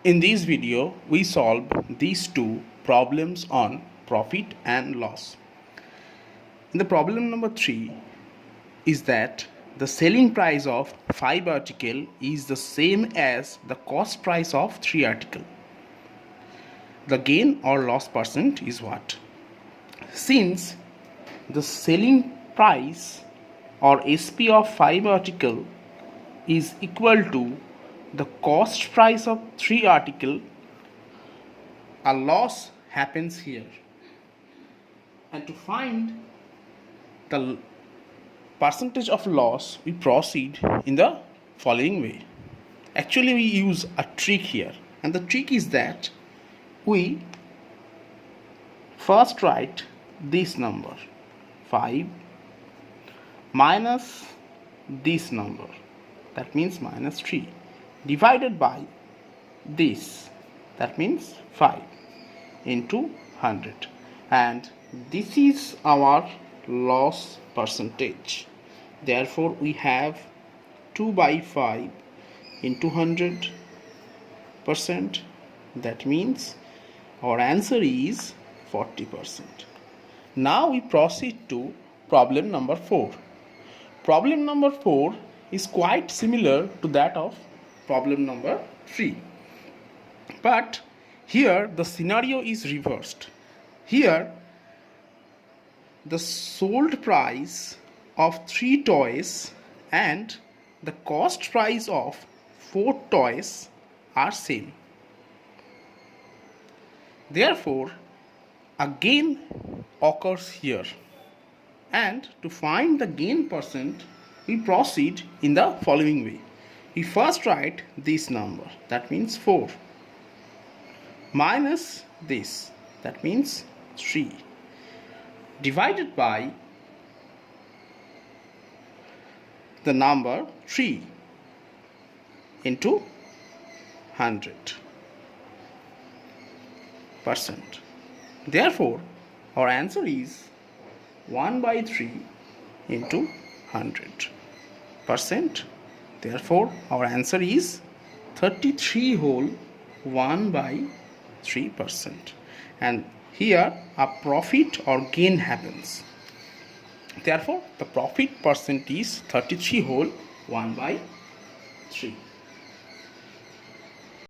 In this video, we solve these two problems on profit and loss. In the problem number 3 is that the selling price of 5 article is the same as the cost price of 3 article. The gain or loss percent is what? Since the selling price or SP of 5 article is equal to the cost price of 3 article, a loss happens here. And to find the percentage of loss, we proceed in the following way. Actually, we use a trick here, and the trick is that we first write this number 5 minus this number, that means minus 3, divided by this, that means 5, into 100, and this is our loss percentage. Therefore, we have 2 by 5 into 100%. That means our answer is 40%. Now we proceed to problem number 4. Problem number 4 is quite similar to that of problem number 3. But here the scenario is reversed. Here the sold price of 3 toys and the cost price of 4 toys are same. Therefore, a gain occurs here. And to find the gain percent, we proceed in the following way. We first write this number, that means 4, minus this, that means 3, divided by the number 3 into 100%. Therefore, our answer is 1 by 3 into 100%. Therefore, our answer is 33 whole 1 by 3%. And here a profit or gain happens. Therefore, the profit percent is 33 whole 1 by 3.